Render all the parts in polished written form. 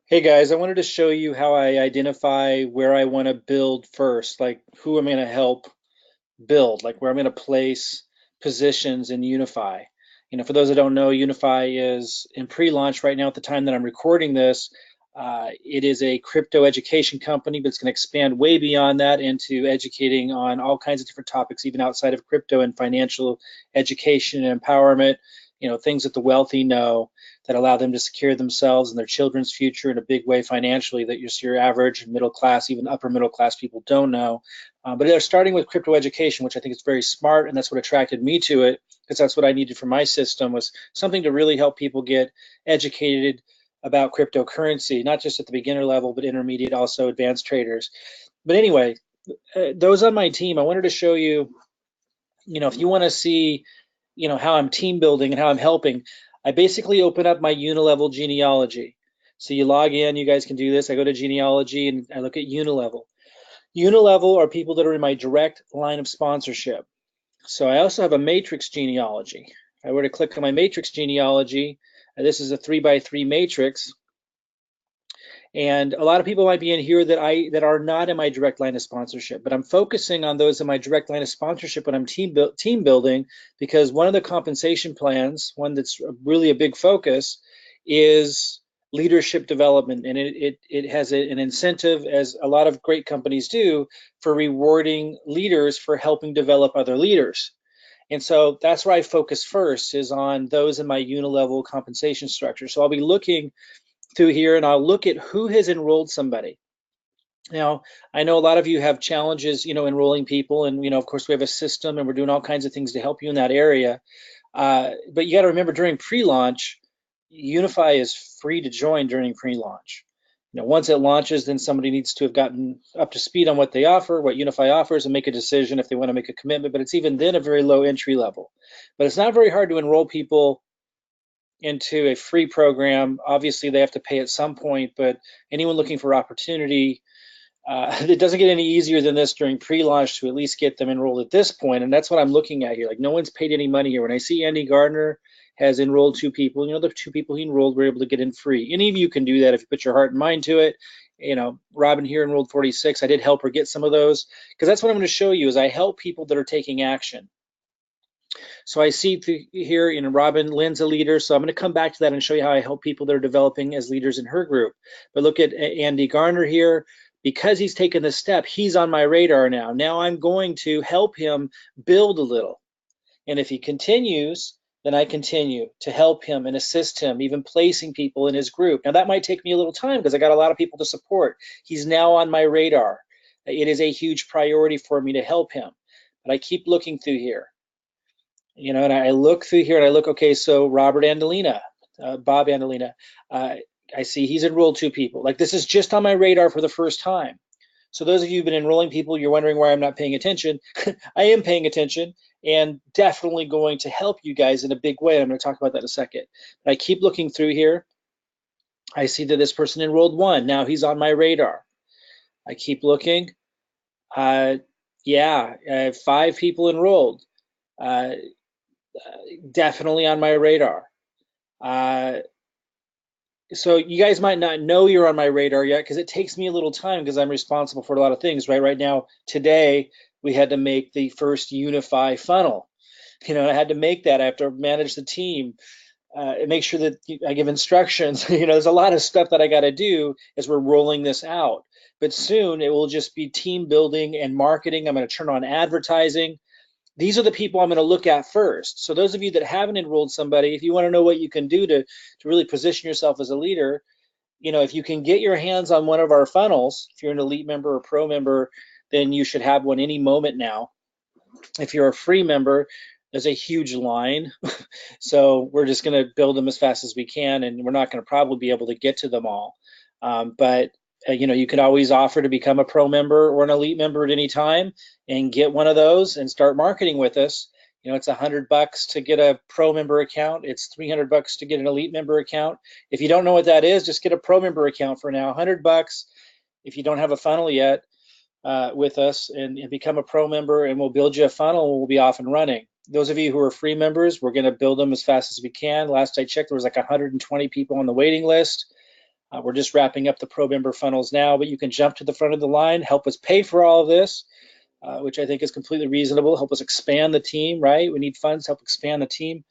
Hey guys, I wanted to show you how I identify where I want to build first, like who I'm going to help build, like where I'm going to place positions in Unify. For those that don't know, Unify is in pre-launch right now at the time that I'm recording this. It is a crypto education company, but it's going to expand way beyond that into educating on all kinds of different topics, even outside of crypto and financial education and empowerment, things that the wealthy know that allow them to secure themselves and their children's future in a big way financially that your average middle class, even upper middle class people don't know. But they're starting with crypto education, which I think is very smart, and that's what attracted me to it, because that's what I needed for my system was something to really help people get educated about cryptocurrency, not just at the beginner level, but intermediate, also advanced traders. But anyway, those on my team, I wanted to show you, if you want to see, how I'm team building and how I'm helping, I basically open up my unilevel genealogy. So you log in, you guys can do this. I go to genealogy and I look at unilevel. Unilevel are people that are in my direct line of sponsorship. So I also have a matrix genealogy. If I were to click on my matrix genealogy, this is a 3 by 3 matrix. And a lot of people might be in here that are not in my direct line of sponsorship, but I'm focusing on those in my direct line of sponsorship when I'm team building, because one of the compensation plans, one that's really a big focus, is leadership development, and it has an incentive, as a lot of great companies do, for rewarding leaders for helping develop other leaders. And so that's where I focus first, is on those in my unilevel compensation structure. So I'll be looking through here and I'll look at who has enrolled somebody. Now, I know a lot of you have challenges, enrolling people, and of course, we have a system, and we're doing all kinds of things to help you in that area. But you got to remember, during pre-launch, Unify is free to join during pre-launch. Once it launches, then somebody needs to have gotten up to speed on what they offer, what Unify offers, and make a decision if they want to make a commitment. But it's even then a very low entry level. But it's not very hard to enroll people into a free program. Obviously, they have to pay at some point, but anyone looking for opportunity, it doesn't get any easier than this during pre-launch to at least get them enrolled at this point. And that's what I'm looking at here. Like, no one's paid any money here. When I see Andy Gardner has enrolled 2 people, the 2 people he enrolled were able to get in free. Any of you can do that if you put your heart and mind to it. Robin here enrolled 46. I did help her get some of those, because that's what I'm going to show you, is I help people that are taking action. So I see here, Robin Lynn's a leader, so I'm going to come back to that and show you how I help people that are developing as leaders in her group. But look at Andy Garner here. Because he's taken this step, he's on my radar now. Now I'm going to help him build a little. And if he continues, then I continue to help him and assist him, even placing people in his group. Now that might take me a little time because I got a lot of people to support. He's now on my radar. It is a huge priority for me to help him. But I keep looking through here. And I look through here and I look, okay, so Robert Andolina, Bob Andolina, I see he's enrolled 2 people. Like, this is just on my radar for the first time. So those of you who've been enrolling people, you're wondering why I'm not paying attention. I am paying attention and definitely going to help you guys in a big way. I'm going to talk about that in a second. But I keep looking through here. I see that this person enrolled 1. Now he's on my radar. I keep looking. Yeah, I have 5 people enrolled. Definitely on my radar. Uh, so you guys might not know you're on my radar yet, because it takes me a little time, because I'm responsible for a lot of things, right? Right now, today, we had to make the first Unify funnel. I had to make that. I have to manage the team, and make sure that I give instructions. There's a lot of stuff that I got to do as we're rolling this out. But soon it will just be team building and marketing. I'm going to turn on advertising. These are the people I'm going to look at first. So those of you that haven't enrolled somebody, if you want to know what you can do to really position yourself as a leader, if you can get your hands on one of our funnels, if you're an elite member or pro member, then you should have one any moment now. If you're a free member, there's a huge line. So we're just going to build them as fast as we can, and we're not going to probably be able to get to them all. But you can always offer to become a pro member or an elite member at any time and get one of those and start marketing with us. It's $100 to get a pro member account. It's $300 to get an elite member account. If you don't know what that is, just get a pro member account for now. $100 if you don't have a funnel yet with us, and become a pro member, and we'll build you a funnel and we'll be off and running. Those of you who are free members, we're going to build them as fast as we can. Last I checked, there was like 120 people on the waiting list. We're just wrapping up the pro member funnels now, but you can jump to the front of the line, help us pay for all of this, which I think is completely reasonable. Help us expand the team, right? We need funds to help expand the team.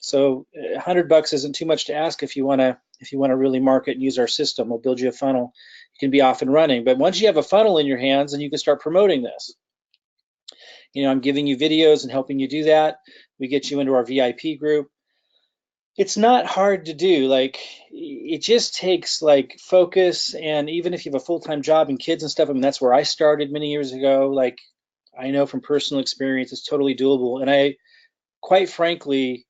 So $100 isn't too much to ask if you want to really market and use our system. We'll build you a funnel. You can be off and running. But once you have a funnel in your hands, then you can start promoting this. I'm giving you videos and helping you do that. We get you into our VIP group. It's not hard to do. Like, it just takes like focus, and even if you have a full-time job and kids and stuff, I mean, that's where I started many years ago. Like, I know from personal experience, it's totally doable. And I, quite frankly,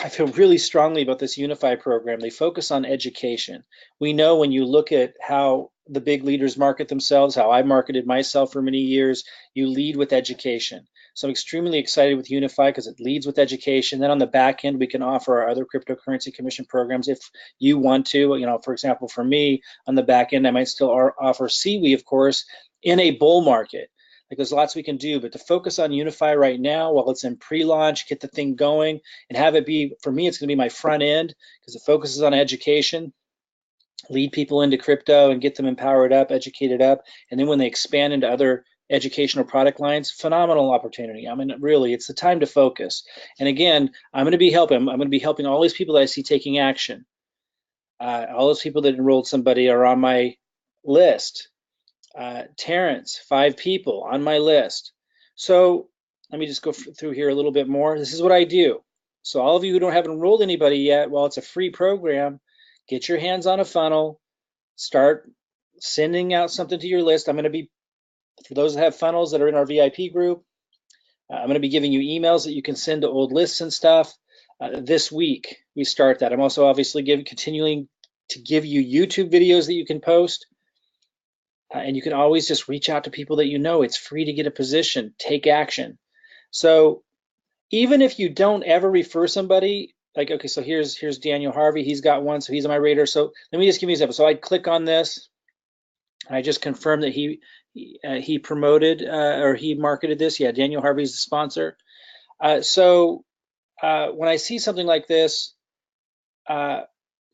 I feel really strongly about this Unifii program. They focus on education. We know when you look at how the big leaders market themselves, how I marketed myself for many years, you lead with education. So I'm extremely excited with Unifii because it leads with education. Then on the back end, we can offer our other cryptocurrency commission programs if you want to. For example, for me, on the back end, I might still offer CWE, of course, in a bull market. Like, there's lots we can do, but to focus on Unifii right now while it's in pre-launch, get the thing going, and have it be, for me, it's going to be my front end because it focuses on education, lead people into crypto and get them empowered up, educated up, and then when they expand into other educational product lines, phenomenal opportunity. I mean, really, it's the time to focus. And again, I'm going to be helping all these people that I see taking action. All those people that enrolled somebody are on my list. Terrence, 5 people on my list. So let me just go through here a little bit more. This is what I do. So all of you who haven't enrolled anybody yet, well, it's a free program. Get your hands on a funnel. Start sending out something to your list. I'm going to be, for those that have funnels that are in our VIP group, I'm going to be giving you emails that you can send to old lists and stuff. This week, we start that. I'm also obviously continuing to give you YouTube videos that you can post. And you can always just reach out to people that you know. It's free to get a position, take action. So even if you don't ever refer somebody, like, okay, so here's Daniel Harvey, he's got one, so he's on my radar. So let me just give you an example. So I click on this, I just confirm that he promoted or he marketed this. Yeah, Daniel Harvey's the sponsor. So when I see something like this,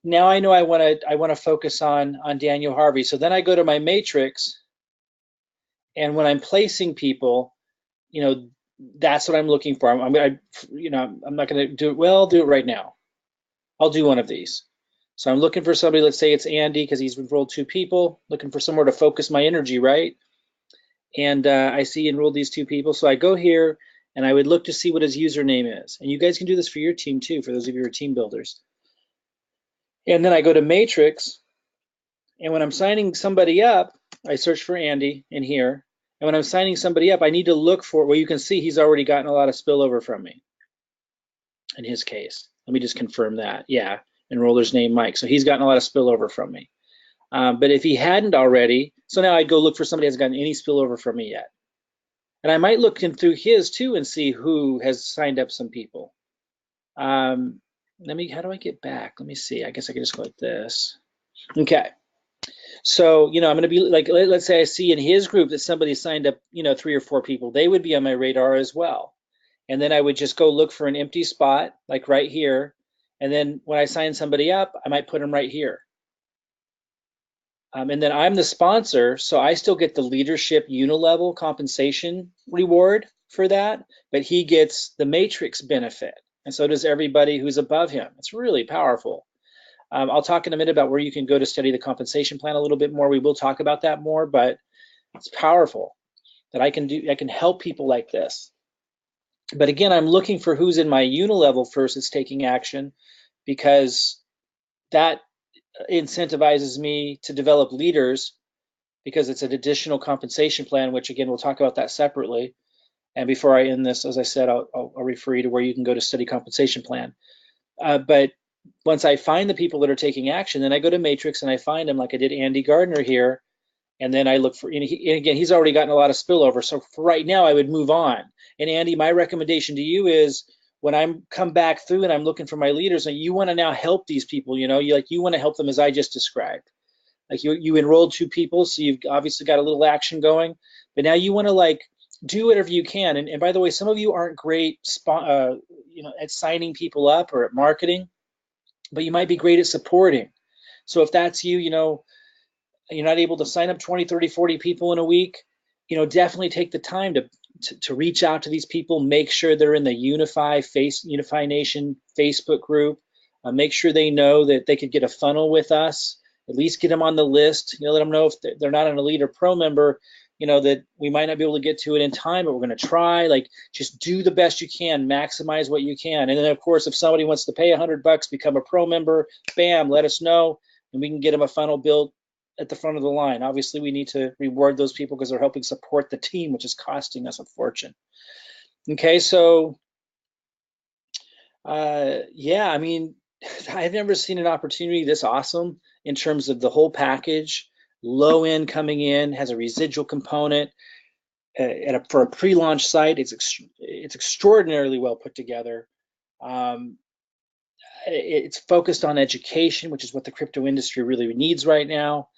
now I know I want to focus on Daniel Harvey. So then I go to my matrix, and when I'm placing people, that's what I'm looking for. I'm not going to do it. Well, I'll do it right now. I'll do one of these. So I'm looking for somebody. Let's say it's Andy because he's enrolled 2 people. Looking for somewhere to focus my energy, right? And I see enrolled these 2 people. So I go here and I would look to see what his username is. And you guys can do this for your team too, for those of you who are team builders. And then I go to matrix, and when I'm signing somebody up, I search for Andy in here. And when I'm signing somebody up, I need to look for, well, you can see he's already gotten a lot of spillover from me in his case. Let me just confirm that. Yeah, enroller's name, Mike. So he's gotten a lot of spillover from me. But if he hadn't already, so now I'd go look for somebody who hasn't gotten any spillover from me yet. And I might look in through his too and see who has signed up some people. How do I get back? Let me see. I guess I can just go like this. Okay. So, I'm going to be like, let's say I see in his group that somebody signed up, 3 or 4 people. They would be on my radar as well. And then I would just go look for an empty spot, like right here. And then when I sign somebody up, I might put them right here. And then I'm the sponsor, so I still get the leadership unilevel compensation reward for that, but he gets the matrix benefit. And so does everybody who's above him. It's really powerful. I'll talk in a minute about where you can go to study the compensation plan a little bit more. We will talk about that more, but it's powerful that I can help people like this. But again, I'm looking for who's in my unilevel first that's taking action, because that incentivizes me to develop leaders, because it's an additional compensation plan, which again, we'll talk about that separately. And before I end this, as I said, I'll refer you to where you can go to study compensation plan. But once I find the people that are taking action, then I go to matrix and I find them, like I did Andy Gardner here. And then I look for, and again, he's already gotten a lot of spillover. So for right now, I would move on. And Andy, my recommendation to you is, when I'm come back through and I'm looking for my leaders, and you want to now help these people, you want to help them as I just described. Like you enrolled 2 people, so you've obviously got a little action going, but now you want to do whatever you can. And by the way, some of you aren't great, at signing people up or at marketing, but you might be great at supporting. So if that's you, you're not able to sign up 20, 30, 40 people in a week, definitely take the time to reach out to these people, make sure they're in the Unifii Nation Facebook group, make sure they know that they could get a funnel with us, at least get them on the list, let them know if they're not an elite or pro member, that we might not be able to get to it in time, but we're going to try. Like, just do the best you can, maximize what you can. And then of course, if somebody wants to pay $100, become a pro member, bam, let us know, and we can get them a funnel built at the front of the line. Obviously, we need to reward those people because they're helping support the team, which is costing us a fortune. Okay, so yeah, I mean, I've never seen an opportunity this awesome in terms of the whole package. Low end coming in, has a residual component. For a pre-launch site, it's extraordinarily well put together. It's focused on education, which is what the crypto industry really needs right now.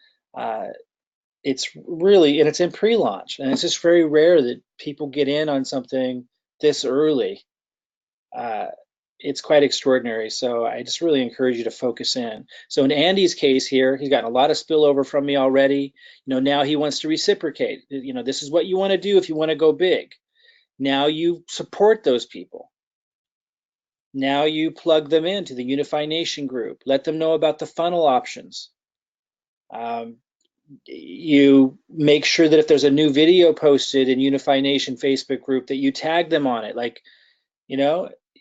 It's really, and it's in pre-launch, and it's just very rare that people get in on something this early. It's quite extraordinary. So I just really encourage you to focus in. So in Andy's case here, he's gotten a lot of spillover from me already. Now he wants to reciprocate. This is what you want to do if you want to go big. Now you support those people. Now you plug them into the Unifii Nation group. Let them know about the funnel options. You make sure that if there's a new video posted in Unifii Nation Facebook group that you tag them on it. Like,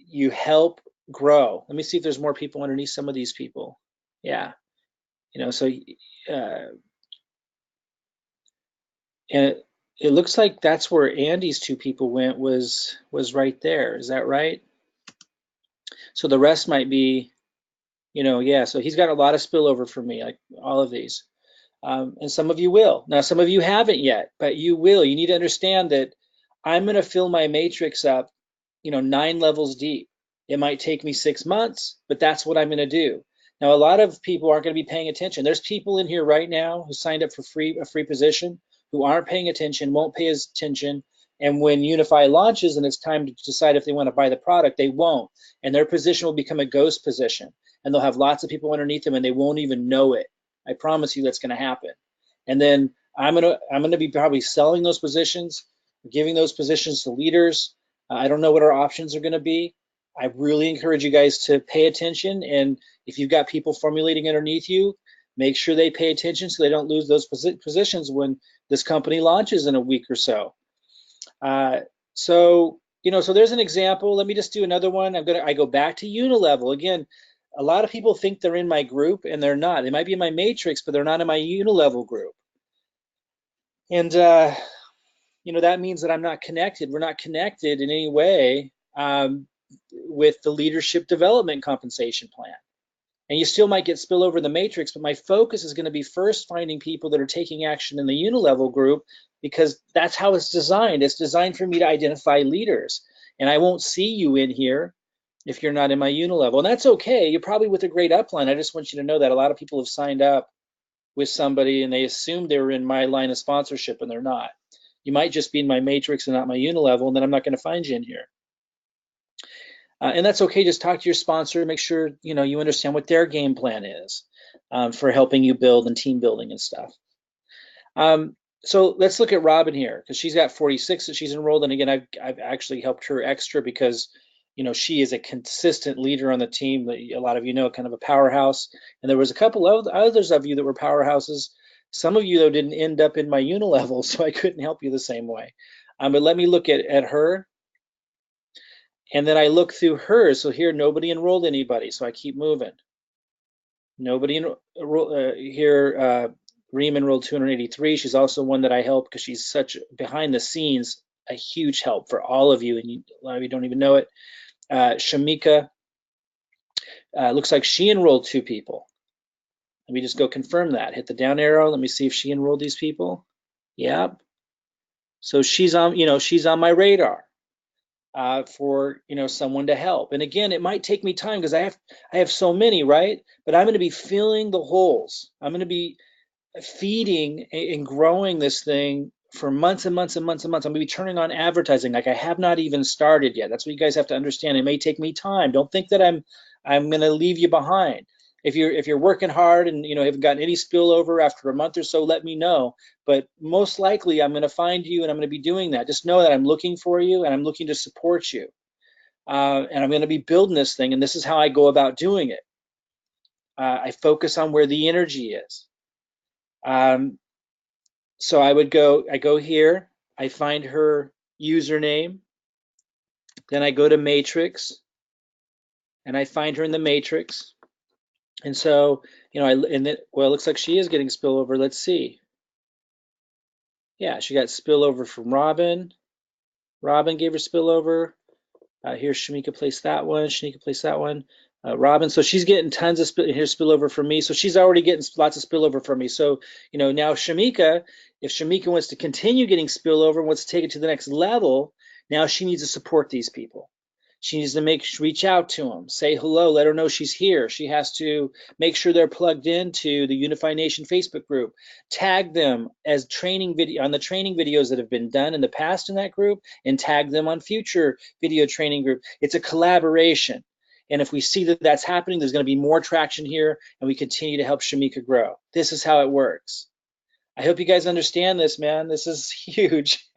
you help grow. Let me see if there's more people underneath some of these people. Yeah, so and it looks like that's where Andy's two people went, was right there. Is that right? So the rest might be, yeah, so he's got a lot of spillover for me, like all of these. And some of you will. Now, some of you haven't yet, but you will. You need to understand that I'm going to fill my matrix up, 9 levels deep. It might take me 6 months, but that's what I'm going to do. Now, a lot of people aren't going to be paying attention. There's people in here right now who signed up for a free position who aren't paying attention, won't pay attention. And when Unifii launches and it's time to decide if they want to buy the product, they won't. And their position will become a ghost position. And they'll have lots of people underneath them and they won't even know it. I promise you that's going to happen. And then I'm gonna be probably selling those positions, giving those positions to leaders. I don't know what our options are going to be. I really encourage you guys to pay attention. And if you've got people formulating underneath you, make sure they pay attention so they don't lose those positions when this company launches in a week or so. So there's an example. Let me just do another one. I go back to Unilevel again. A lot of people think they're in my group and they're not. They might be in my matrix, but they're not in my Unilevel group. And that means that I'm not connected. We're not connected in any way with the leadership development compensation plan. And you still might get spillover in the matrix, but my focus is going to be first finding people that are taking action in the Unilevel group, because that's how it's designed. It's designed for me to identify leaders. And I won't see you in here if you're not in my Unilevel. And that's okay. You're probably with a great upline. I just want you to know that a lot of people have signed up with somebody and they assumed they were in my line of sponsorship and they're not. You might just be in my matrix and not my Unilevel, and then I'm not going to find you in here. And that's okay. Just talk to your sponsor, make sure you understand what their game plan is for helping you build and team building and stuff. So let's look at Robin here, because she's got 46 that she's enrolled. And again, I've actually helped her extra because she is a consistent leader on the team. A lot of kind of a powerhouse. And there was a couple of others of you that were powerhouses. Some of you though didn't end up in my Unilevel, so I couldn't help you the same way. But let me look at her. And then I look through hers. So here, nobody enrolled anybody. So I keep moving. Nobody here. Reem enrolled 283. She's also one that I help because she's such behind the scenes, a huge help for all of you. And a lot of you don't even know it. Shamika, looks like she enrolled 2 people. Let me just go confirm that. Hit the down arrow. Let me see if she enrolled these people. Yep. So she's on my radar. For someone to help. And again, it might take me time because I have so many, right? But I'm going to be filling the holes. I'm going to be feeding and growing this thing for months and months and months and months. I'm going to be turning on advertising like I have not even started yet. That's what you guys have to understand. It may take me time. Don't think that I'm going to leave you behind. If you're working hard and haven't gotten any spillover after a month or so, let me know. But most likely, I'm going to find you, and I'm going to be doing that. Just know that I'm looking for you, and I'm looking to support you, and I'm going to be building this thing. And this is how I go about doing it. I focus on where the energy is. So I go here, I find her username, then I go to matrix, and I find her in the matrix. And so, well, it looks like she is getting spillover. Let's see. Yeah, she got spillover from Robin. Robin gave her spillover. Here's Shamika placed that one. Shanika placed that one. Robin, so she's getting tons of spillover from me. So she's already getting lots of spillover from me. So, now Shamika, if Shamika wants to continue getting spillover, wants to take it to the next level, now she needs to support these people. She needs to reach out to them, say hello, let her know she's here. She has to make sure they're plugged into the Unify Nation Facebook group. Tag them as training video on the training videos that have been done in the past in that group, and tag them on future video training group. It's a collaboration. And if we see that that's happening, there's going to be more traction here, and we continue to help Shamika grow. This is how it works. I hope you guys understand this, man. This is huge.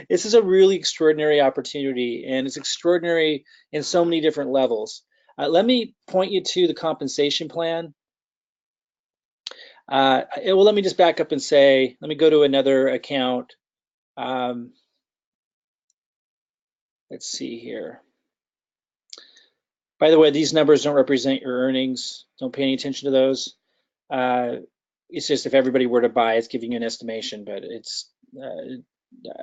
This is a really extraordinary opportunity, and it's extraordinary in so many different levels. Let me point you to the compensation plan. Well, let me just back up and say, let me go to another account. Let's see here. By the way, these numbers don't represent your earnings. Don't pay any attention to those. It's just if everybody were to buy, it's giving you an estimation, but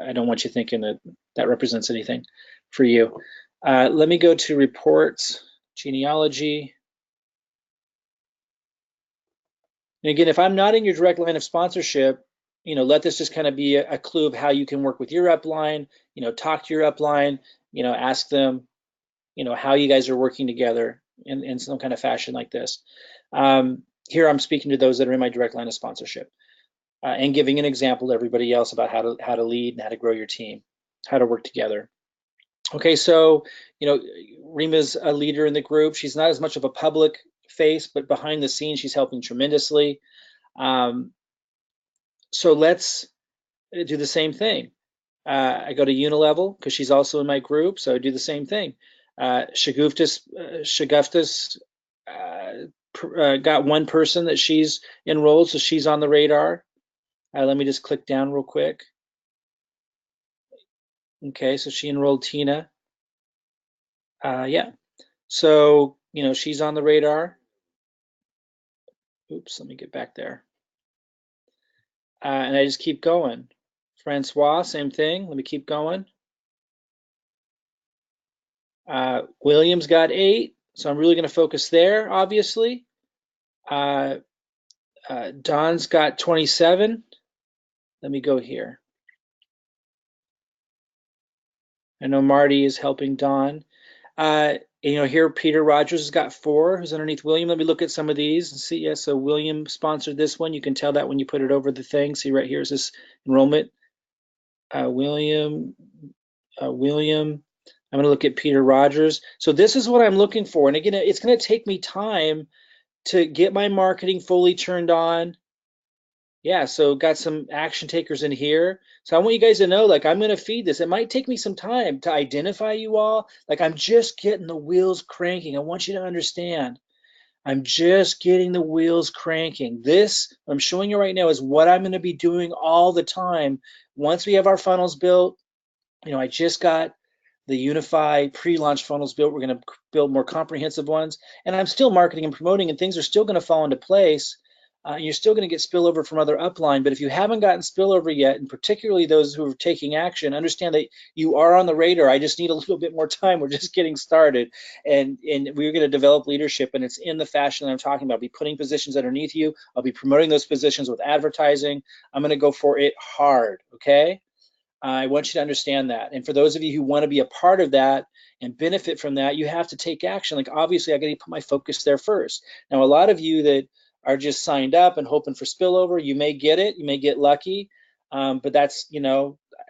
I don't want you thinking that that represents anything for you. Let me go to reports, genealogy. And again, if I'm not in your direct line of sponsorship, let this just kind of be a clue of how you can work with your upline, talk to your upline, ask them, how you guys are working together in some kind of fashion like this. Here I'm speaking to those that are in my direct line of sponsorship, and giving an example to everybody else about how to lead and how to grow your team, how to work together. Okay, so Rima's a leader in the group. She's not as much of a public face, but behind the scenes, she's helping tremendously. So let's do the same thing. I go to Unilevel because she's also in my group, so I do the same thing. Shaguftas got one person that she's enrolled, so she's on the radar. Let me just click down real quick. Okay, so she enrolled Tina. Yeah, so she's on the radar. Oops, let me get back there. And I just keep going. Francois, same thing. Let me keep going. William's got 8, so I'm really going to focus there, obviously. Don's got 27. Let me go here. I know Marty is helping Don. Here Peter Rogers has got 4, who's underneath William. Let me look at some of these and see. Yeah, so William sponsored this one. You can tell that when you put it over the thing. See right here is this enrollment. William. I'm going to look at Peter Rogers. So this is what I'm looking for. And again, it's going to take me time to get my marketing fully turned on. Yeah, so got some action takers in here. So I want you guys to know, like, I'm going to feed this. It might take me some time to identify you all. Like, I'm just getting the wheels cranking. I want you to understand. I'm just getting the wheels cranking. This, I'm showing you right now, is what I'm going to be doing all the time. Once we have our funnels built, I just got the Unify pre-launch funnels built. We're going to build more comprehensive ones. And I'm still marketing and promoting, and things are still going to fall into place. You're still going to get spillover from other upline, but if you haven't gotten spillover yet, and particularly those who are taking action, understand that you are on the radar. I just need a little bit more time. We're just getting started, and we're going to develop leadership, and it's in the fashion that I'm talking about. I'll be putting positions underneath you. I'll be promoting those positions with advertising. I'm going to go for it hard, okay? I want you to understand that. And for those of you who want to be a part of that and benefit from that, you have to take action. Like, obviously, I got to put my focus there first. Now, a lot of you that are just signed up and hoping for spillover, you may get it, you may get lucky, but that's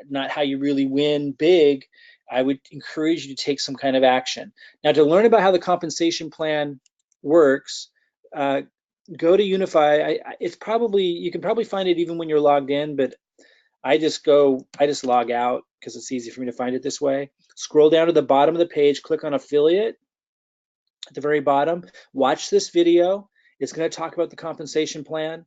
not how you really win big. I would encourage you to take some kind of action. Now, to learn about how the compensation plan works, go to Unifii. It's probably, you can probably find it even when you're logged in, but I just log out because it's easy for me to find it this way. Scroll down to the bottom of the page, click on affiliate at the very bottom. Watch this video. It's going to talk about the compensation plan.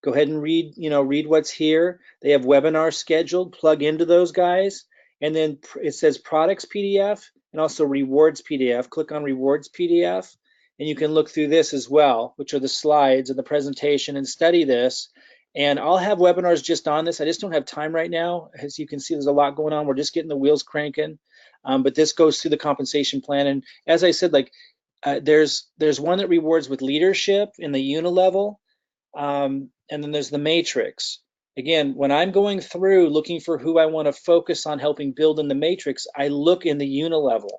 Go ahead and read, read what's here. They have webinars scheduled. Plug into those guys. And then it says products PDF and also rewards PDF. Click on rewards PDF. And you can look through this as well, which are the slides and the presentation, and study this. And I'll have webinars just on this. I just don't have time right now. As you can see, there's a lot going on. We're just getting the wheels cranking. But this goes through the compensation plan. And as I said, like there's one that rewards with leadership in the unilevel. And then there's the matrix. Again, when I'm going through looking for who I want to focus on helping build in the matrix, I look in the unilevel.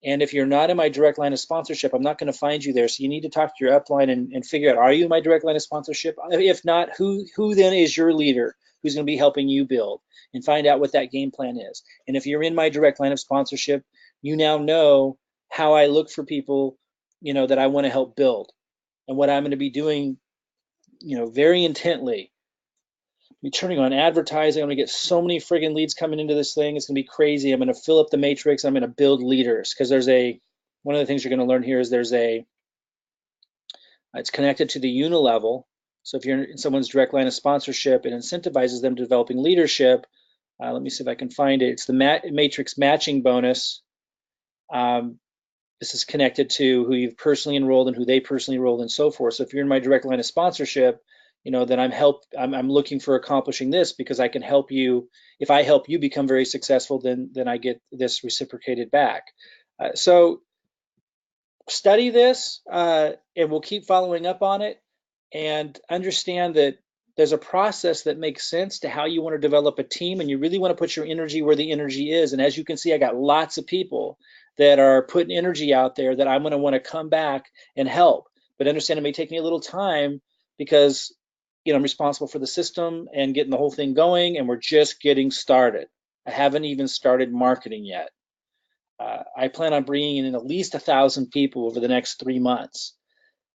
And if you're not in my direct line of sponsorship, I'm not going to find you there. So you need to talk to your upline and figure out, are you in my direct line of sponsorship? If not, who then is your leader who's going to be helping you build, and find out what that game plan is. And if you're in my direct line of sponsorship, you now know how I look for people, that I want to help build, and what I'm going to be doing, very intently. Be turning on advertising. I'm gonna get so many friggin' leads coming into this thing. It's gonna be crazy. I'm gonna fill up the matrix. I'm gonna build leaders, because one of the things you're gonna learn here is it's connected to the unilevel. So if you're in someone's direct line of sponsorship, it incentivizes them to developing leadership. Let me see if I can find it. It's the matrix matching bonus. This is connected to who you've personally enrolled and who they personally enrolled and so forth. So if you're in my direct line of sponsorship, then I'm looking for accomplishing this, because I can help you. If I help you become very successful, then I get this reciprocated back. So study this, and we'll keep following up on it, and understand that there's a process that makes sense to how you want to develop a team, and you really want to put your energy where the energy is. And as you can see, I got lots of people that are putting energy out there that I'm going to want to come back and help. But understand it may take me a little time, because I'm responsible for the system and getting the whole thing going, and we're just getting started. I haven't even started marketing yet. I plan on bringing in at least 1,000 people over the next 3 months.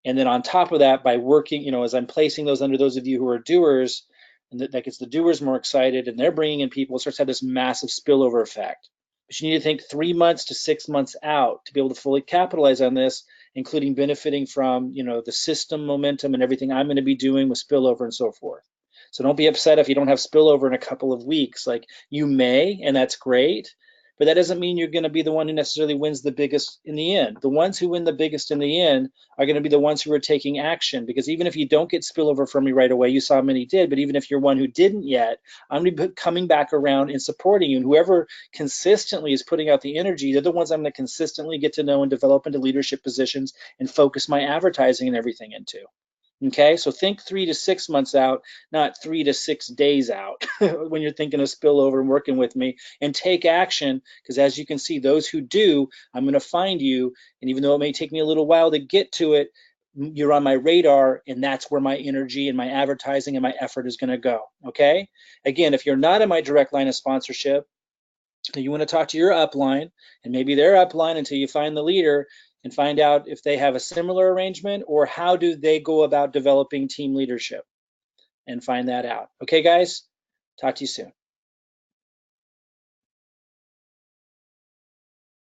And then on top of that, by working, as I'm placing those under those of you who are doers, and that gets the doers more excited, and they're bringing in people, it starts to have this massive spillover effect. But you need to think 3 months to 6 months out to be able to fully capitalize on this, including benefiting from, the system momentum and everything I'm going to be doing with spillover and so forth. So don't be upset if you don't have spillover in a couple of weeks. Like, you may, and that's great, but that doesn't mean you're going to be the one who necessarily wins the biggest in the end. The ones who win the biggest in the end are going to be the ones who are taking action, because even if you don't get spillover from me right away, you saw many did, but even if you're one who didn't yet, I'm going to be coming back around and supporting you. And whoever consistently is putting out the energy, they're the ones I'm going to consistently get to know and develop into leadership positions and focus my advertising and everything into. Okay, so think 3 to 6 months out, not 3 to 6 days out when you're thinking of spillover and working with me, and take action, because as you can see, those who do, I'm going to find you. And even though it may take me a little while to get to it, you're on my radar, and that's where my energy and my advertising and my effort is going to go. Okay, again, if you're not in my direct line of sponsorship, you want to talk to your upline, and maybe their upline, until you find the leader and find out if they have a similar arrangement, or how do they go about developing team leadership, and find that out. Okay, guys, talk to you soon.